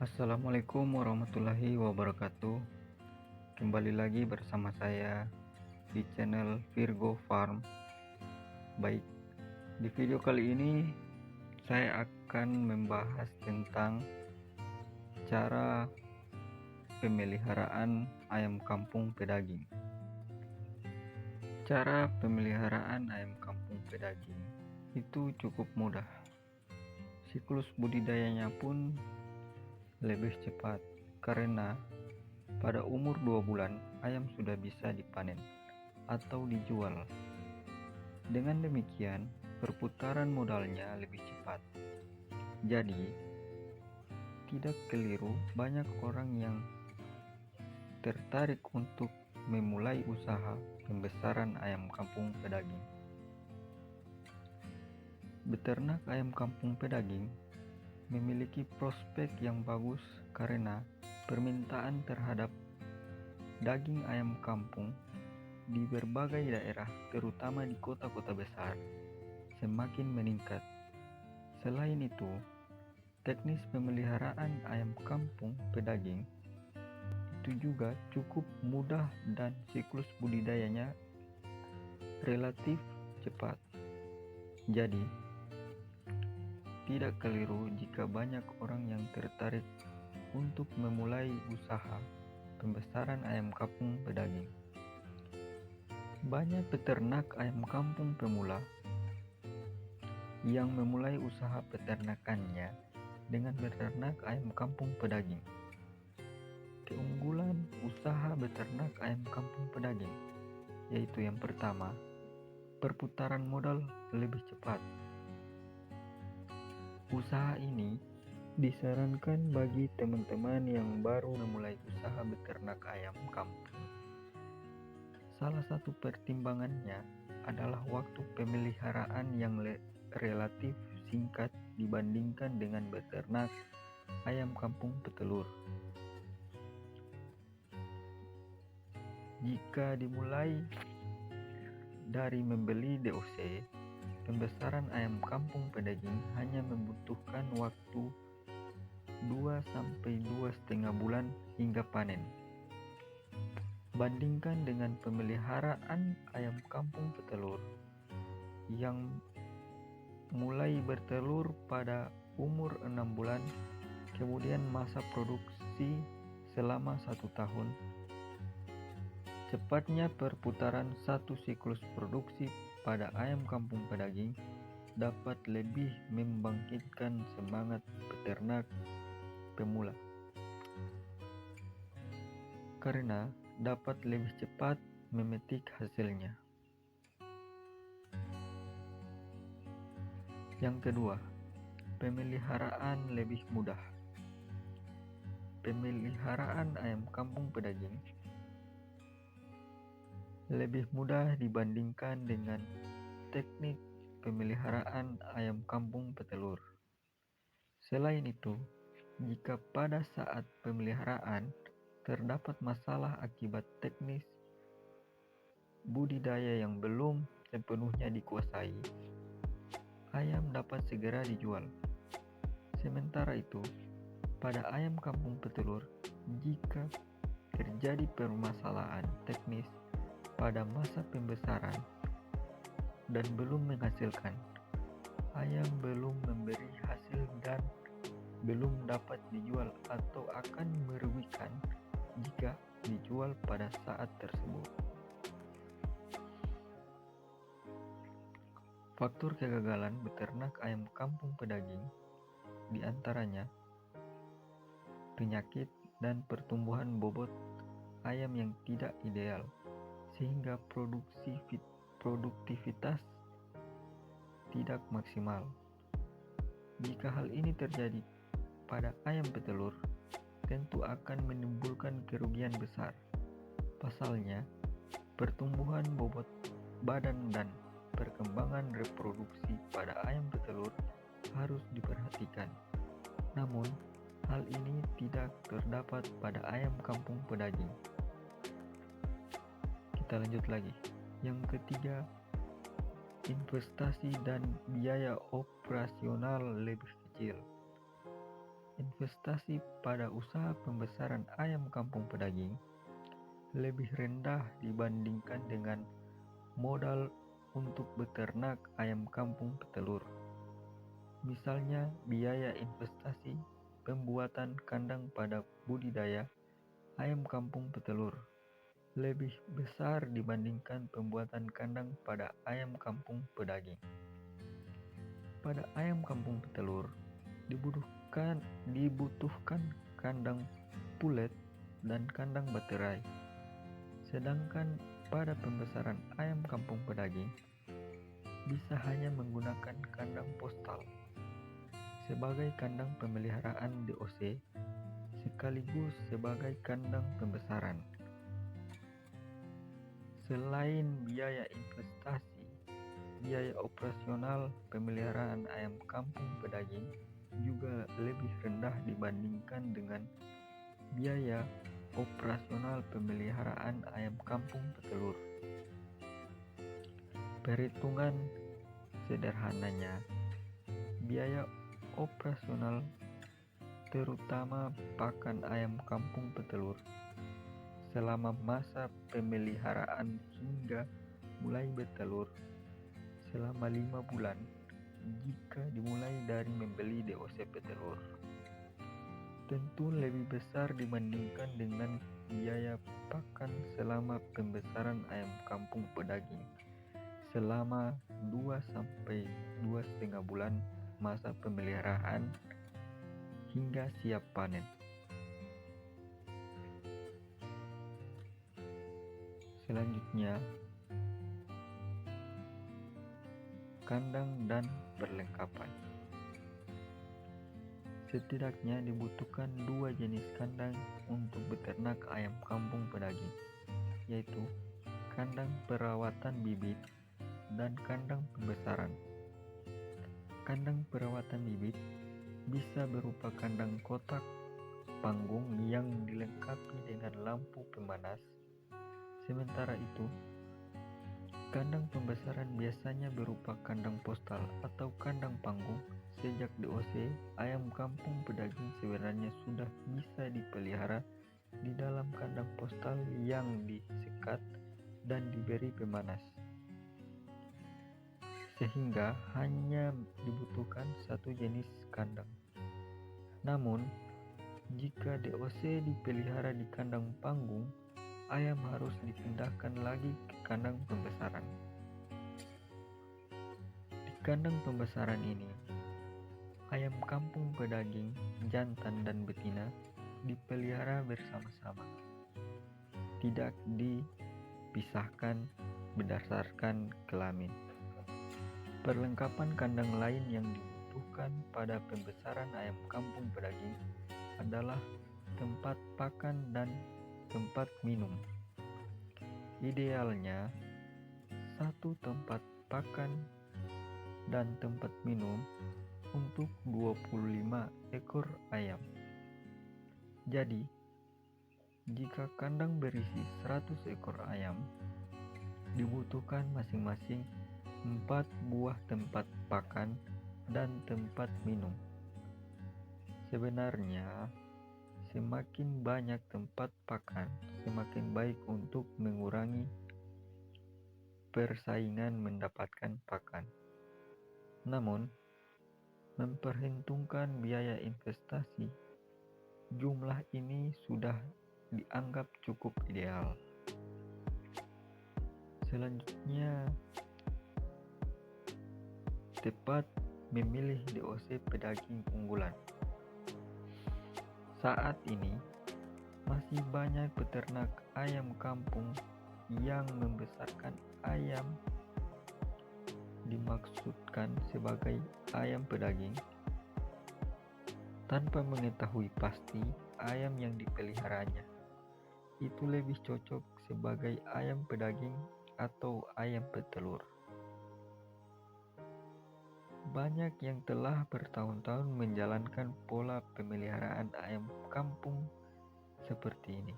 Assalamualaikum warahmatullahi wabarakatuh. Kembali lagi bersama saya di channel Virgo Farm. Baik, di video kali ini saya akan membahas tentang cara pemeliharaan ayam kampung pedaging. Cara pemeliharaan ayam kampung pedaging itu cukup mudah. Siklus budidayanya pun lebih cepat karena pada umur 2 bulan ayam sudah bisa dipanen atau dijual. Dengan demikian, perputaran modalnya lebih cepat. Jadi, tidak keliru banyak orang yang tertarik untuk memulai usaha pembesaran ayam kampung pedaging. Beternak ayam kampung pedaging memiliki prospek yang bagus karena permintaan terhadap daging ayam kampung di berbagai daerah, terutama di kota-kota besar, semakin meningkat. Selain itu, teknis pemeliharaan ayam kampung pedaging itu juga cukup mudah dan siklus budidayanya relatif cepat. Jadi, tidak keliru jika banyak orang yang tertarik untuk memulai usaha pembesaran ayam kampung pedaging. Banyak peternak ayam kampung pemula yang memulai usaha peternakannya dengan beternak ayam kampung pedaging. Keunggulan usaha beternak ayam kampung pedaging yaitu yang pertama, perputaran modal lebih cepat. Usaha ini disarankan bagi teman-teman yang baru memulai usaha beternak ayam kampung. Salah satu pertimbangannya adalah waktu pemeliharaan yang relatif singkat dibandingkan dengan beternak ayam kampung petelur. Jika dimulai dari membeli DOC, pembesaran ayam kampung pedaging hanya membutuhkan waktu 2-2,5 bulan hingga panen. Bandingkan dengan pemeliharaan ayam kampung petelur yang mulai bertelur pada umur 6 bulan, kemudian masa produksi selama 1 tahun. Cepatnya perputaran satu siklus produksi pada ayam kampung pedaging dapat lebih membangkitkan semangat peternak pemula karena dapat lebih cepat memetik hasilnya. Yang kedua, pemeliharaan lebih mudah. Pemeliharaan ayam kampung pedaging lebih mudah dibandingkan dengan teknik pemeliharaan ayam kampung petelur. Selain itu, jika pada saat pemeliharaan terdapat masalah akibat teknis budidaya yang belum sepenuhnya dikuasai, ayam dapat segera dijual. Sementara itu, pada ayam kampung petelur, jika terjadi permasalahan teknis pada masa pembesaran dan belum menghasilkan, ayam belum memberi hasil dan belum dapat dijual atau akan merugikan jika dijual pada saat tersebut. Faktor kegagalan beternak ayam kampung pedaging diantaranya penyakit dan pertumbuhan bobot ayam yang tidak ideal, sehingga produktivitas tidak maksimal. Jika hal ini terjadi pada ayam petelur, tentu akan menimbulkan kerugian besar. Pasalnya, pertumbuhan bobot badan dan perkembangan reproduksi pada ayam petelur harus diperhatikan. Namun, hal ini tidak terdapat pada ayam kampung pedaging. Kita lanjut lagi. Yang ketiga, investasi dan biaya operasional lebih kecil. Investasi pada usaha pembesaran ayam kampung pedaging lebih rendah dibandingkan dengan modal untuk beternak ayam kampung petelur. Misalnya, biaya investasi pembuatan kandang pada budidaya ayam kampung petelur lebih besar dibandingkan pembuatan kandang pada ayam kampung pedaging. Pada ayam kampung petelur dibutuhkan kandang pulet dan kandang baterai. Sedangkan pada pembesaran ayam kampung pedaging bisa hanya menggunakan kandang postal sebagai kandang pemeliharaan DOC sekaligus sebagai kandang pembesaran. Selain biaya investasi, biaya operasional pemeliharaan ayam kampung pedaging juga lebih rendah dibandingkan dengan biaya operasional pemeliharaan ayam kampung petelur. Perhitungan sederhananya, biaya operasional terutama pakan ayam kampung petelur selama masa pemeliharaan hingga mulai bertelur selama 5 bulan jika dimulai dari membeli DOC petelur tentu lebih besar dibandingkan dengan biaya pakan selama pembesaran ayam kampung pedaging selama 2-2,5 bulan masa pemeliharaan hingga siap panen. Selanjutnya, kandang dan perlengkapan. Setidaknya dibutuhkan 2 jenis kandang untuk beternak ayam kampung pedaging, yaitu kandang perawatan bibit dan kandang pembesaran. Kandang perawatan bibit bisa berupa kandang kotak panggung yang dilengkapi dengan lampu pemanas. Sementara itu, kandang pembesaran biasanya berupa kandang postal atau kandang panggung. Sejak DOC, ayam kampung pedaging sebenarnya sudah bisa dipelihara di dalam kandang postal yang disekat dan diberi pemanas. Sehingga hanya dibutuhkan satu jenis kandang. Namun, jika DOC dipelihara di kandang panggung, ayam harus dipindahkan lagi ke kandang pembesaran. Di kandang pembesaran ini, ayam kampung pedaging jantan dan betina dipelihara bersama-sama, tidak dipisahkan berdasarkan kelamin. Perlengkapan kandang lain yang dibutuhkan pada pembesaran ayam kampung pedaging adalah tempat pakan dan tempat minum. Idealnya, satu tempat pakan dan tempat minum untuk 25 ekor ayam. Jadi, jika kandang berisi 100 ekor ayam, dibutuhkan masing-masing 4 buah tempat pakan dan tempat minum. Sebenarnya, semakin banyak tempat pakan, semakin baik untuk mengurangi persaingan mendapatkan pakan. Namun, memperhitungkan biaya investasi, jumlah ini sudah dianggap cukup ideal. Selanjutnya, tepat memilih DOC pedaging unggulan. Saat ini, masih banyak peternak ayam kampung yang membesarkan ayam dimaksudkan sebagai ayam pedaging tanpa mengetahui pasti ayam yang dipeliharanya itu lebih cocok sebagai ayam pedaging atau ayam petelur. Banyak yang telah bertahun-tahun menjalankan pola pemeliharaan ayam kampung seperti ini.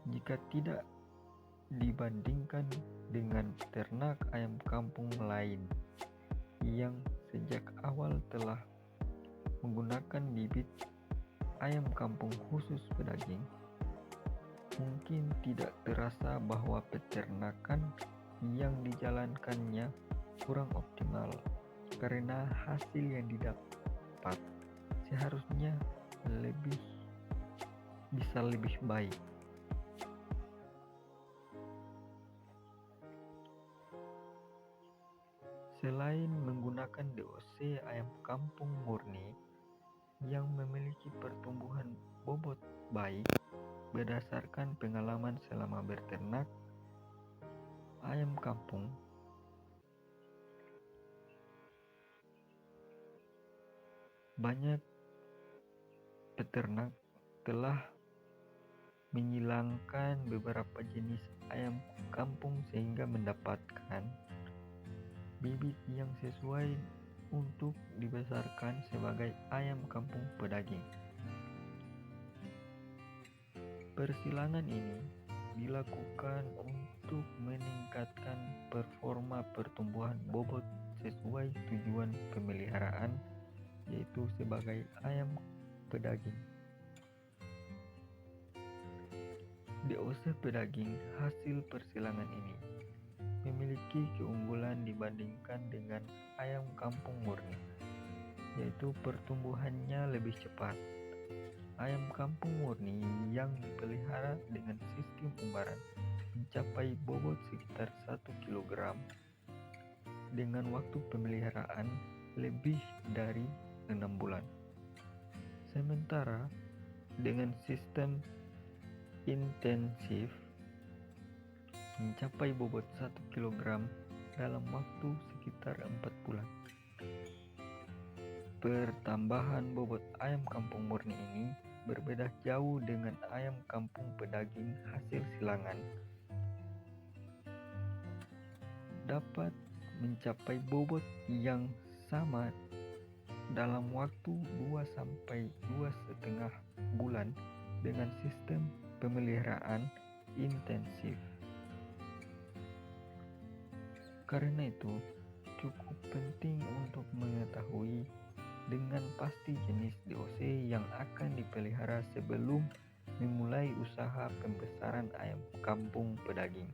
Jika tidak dibandingkan dengan ternak ayam kampung lain yang sejak awal telah menggunakan bibit ayam kampung khusus pedaging, mungkin tidak terasa bahwa peternakan yang dijalankannya kurang optimal karena hasil yang didapat seharusnya bisa lebih baik. Selain menggunakan DOC ayam kampung murni yang memiliki pertumbuhan bobot baik berdasarkan pengalaman selama beternak ayam kampung, banyak peternak telah menghilangkan beberapa jenis ayam kampung sehingga mendapatkan bibit yang sesuai untuk dibesarkan sebagai ayam kampung pedaging. Persilangan ini dilakukan untuk meningkatkan performa pertumbuhan bobot sesuai tujuan pemeliharaan, yaitu sebagai ayam pedaging. DOC pedaging hasil persilangan ini memiliki keunggulan dibandingkan dengan ayam kampung murni, yaitu pertumbuhannya lebih cepat. Ayam kampung murni yang dipelihara dengan sistem umbaran mencapai bobot sekitar 1 kg dengan waktu pemeliharaan lebih dari 6 bulan. Sementara dengan sistem intensif mencapai bobot 1 kg dalam waktu sekitar 4 bulan. Pertambahan bobot ayam kampung murni ini berbeda jauh dengan ayam kampung pedaging hasil silangan. Dapat mencapai bobot yang sama dalam waktu 2-2,5 bulan dengan sistem pemeliharaan intensif. Karena itu, cukup penting untuk mengetahui dengan pasti jenis DOC yang akan dipelihara sebelum memulai usaha pembesaran ayam kampung pedaging,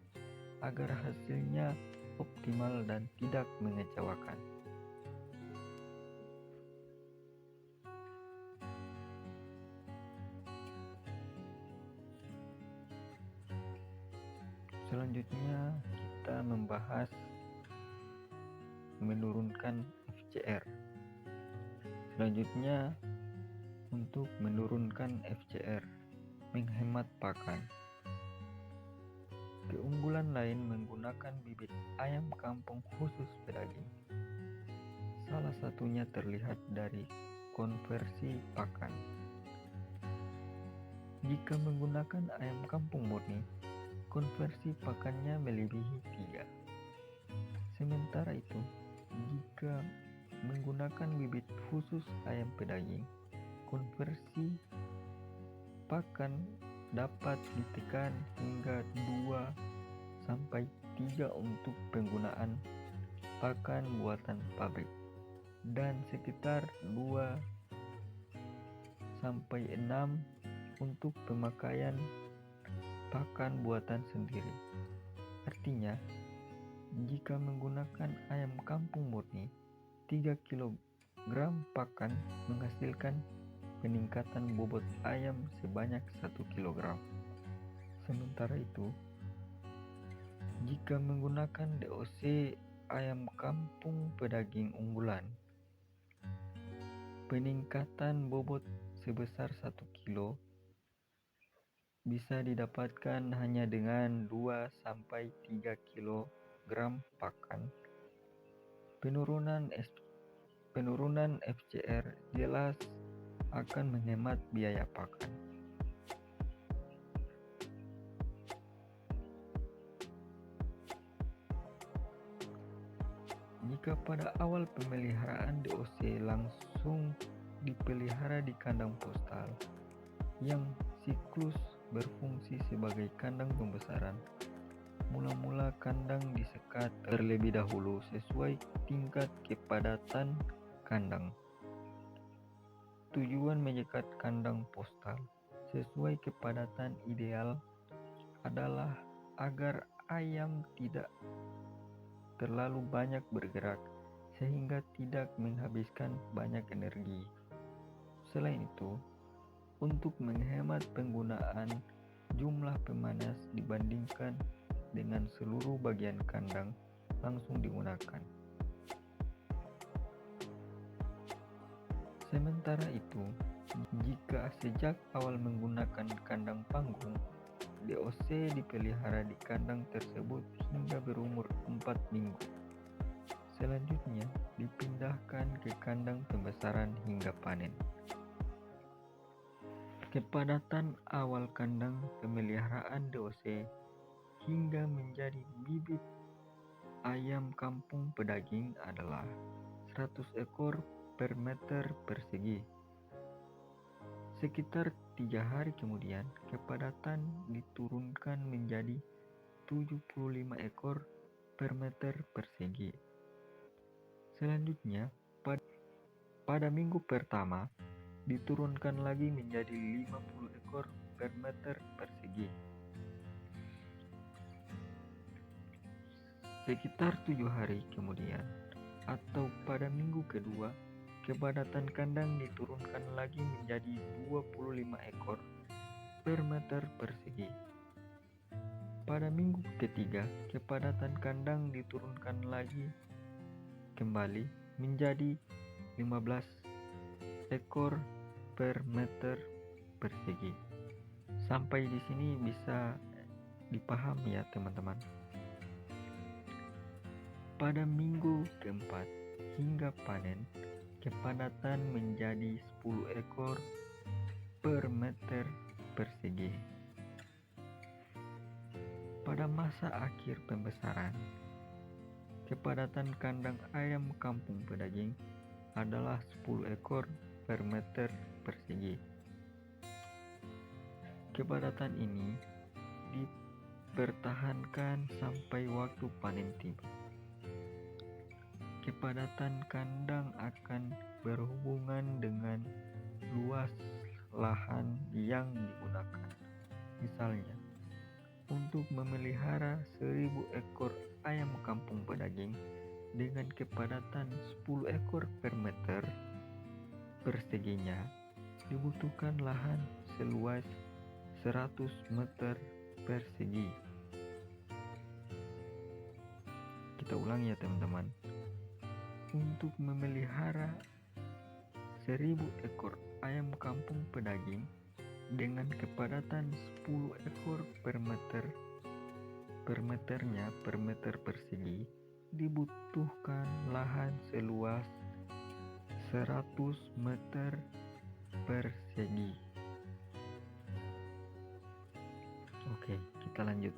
agar hasilnya optimal dan tidak mengecewakan. Selanjutnya kita membahas menurunkan FCR. Selanjutnya, untuk menurunkan FCR, menghemat pakan. Keunggulan lain menggunakan bibit ayam kampung khusus pedaging. Salah satunya terlihat dari konversi pakan. Jika menggunakan ayam kampung murni, konversi pakannya melebihi 3. Sementara itu, jika menggunakan bibit khusus ayam pedaging, konversi pakan dapat ditekan hingga 2-3 untuk penggunaan pakan buatan pabrik dan sekitar 2-6 untuk pemakaian pakan buatan sendiri. Artinya, jika menggunakan ayam kampung murni, 3 kg pakan menghasilkan peningkatan bobot ayam sebanyak 1 kg. Sementara itu, jika menggunakan DOC ayam kampung pedaging unggulan, peningkatan bobot sebesar 1 kg bisa didapatkan hanya dengan 2-3 kg pakan. Penurunan FCR jelas akan menghemat biaya pakan. Jika pada awal pemeliharaan DOC langsung dipelihara di kandang postal yang siklus berfungsi sebagai kandang pembesaran, mula-mula kandang disekat terlebih dahulu sesuai tingkat kepadatan kandang. Tujuan menyekat kandang postal sesuai kepadatan ideal adalah agar ayam tidak terlalu banyak bergerak sehingga tidak menghabiskan banyak energi. Selain itu, untuk menghemat penggunaan jumlah pemanas dibandingkan dengan seluruh bagian kandang langsung digunakan. Sementara itu, jika sejak awal menggunakan kandang panggung, DOC dipelihara di kandang tersebut hingga berumur 4 minggu. Selanjutnya, dipindahkan ke kandang pembesaran hingga panen. Kepadatan awal kandang pemeliharaan DOC hingga menjadi bibit ayam kampung pedaging adalah 100 ekor per meter persegi. Sekitar 3 hari kemudian, kepadatan diturunkan menjadi 75 ekor per meter persegi. Selanjutnya, pada minggu pertama, diturunkan lagi menjadi 50 ekor per meter persegi. Sekitar 7 hari kemudian, atau pada minggu kedua, kepadatan kandang diturunkan lagi menjadi 25 ekor per meter persegi. Pada minggu ketiga, kepadatan kandang diturunkan lagi kembali menjadi 15 ekor per meter persegi. Sampai di sini bisa dipahami ya teman-teman. Pada minggu keempat hingga panen, kepadatan menjadi 10 ekor per meter persegi. Pada masa akhir pembesaran, kepadatan kandang ayam kampung pedaging adalah 10 ekor per meter persegi. Kepadatan ini dipertahankan sampai waktu panen tiba. Kepadatan kandang akan berhubungan dengan luas lahan yang digunakan. Misalnya, untuk memelihara 1000 ekor ayam kampung pedaging dengan kepadatan 10 ekor per meter perseginya, dibutuhkan lahan seluas 100 meter persegi. Kita ulangi ya teman-teman. Untuk memelihara 1000 ekor ayam kampung pedaging dengan kepadatan 10 ekor per meternya per meter persegi, dibutuhkan lahan seluas 100 meter persegi. Oke, kita lanjut.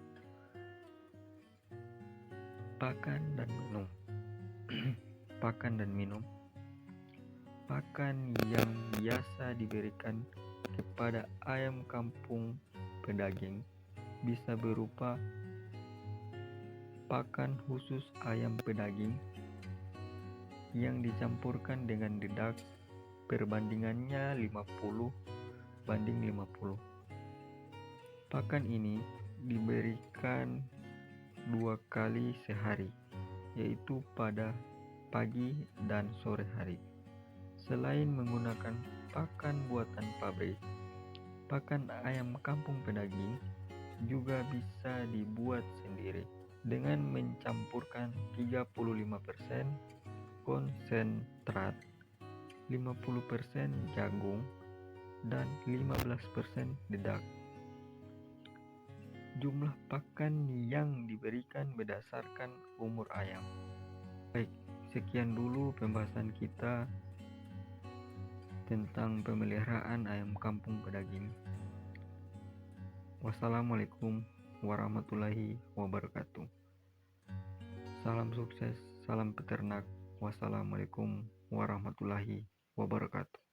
Pakan dan minum. Pakan dan minum. Pakan yang biasa diberikan kepada ayam kampung pedaging bisa berupa pakan khusus ayam pedaging yang dicampurkan dengan dedak, perbandingannya 50/50. Pakan ini diberikan 2 kali sehari, yaitu pada pagi dan sore hari. Selain menggunakan pakan buatan pabrik, pakan ayam kampung pedaging juga bisa dibuat sendiri dengan mencampurkan 35% konsentrat, 50% jagung, dan 15% dedak. Jumlah pakan yang diberikan berdasarkan umur ayam. Baik, sekian dulu pembahasan kita tentang pemeliharaan ayam kampung pedaging. Wassalamualaikum warahmatullahi wabarakatuh. Salam sukses, salam peternak. Wassalamualaikum warahmatullahi wabarakatuh.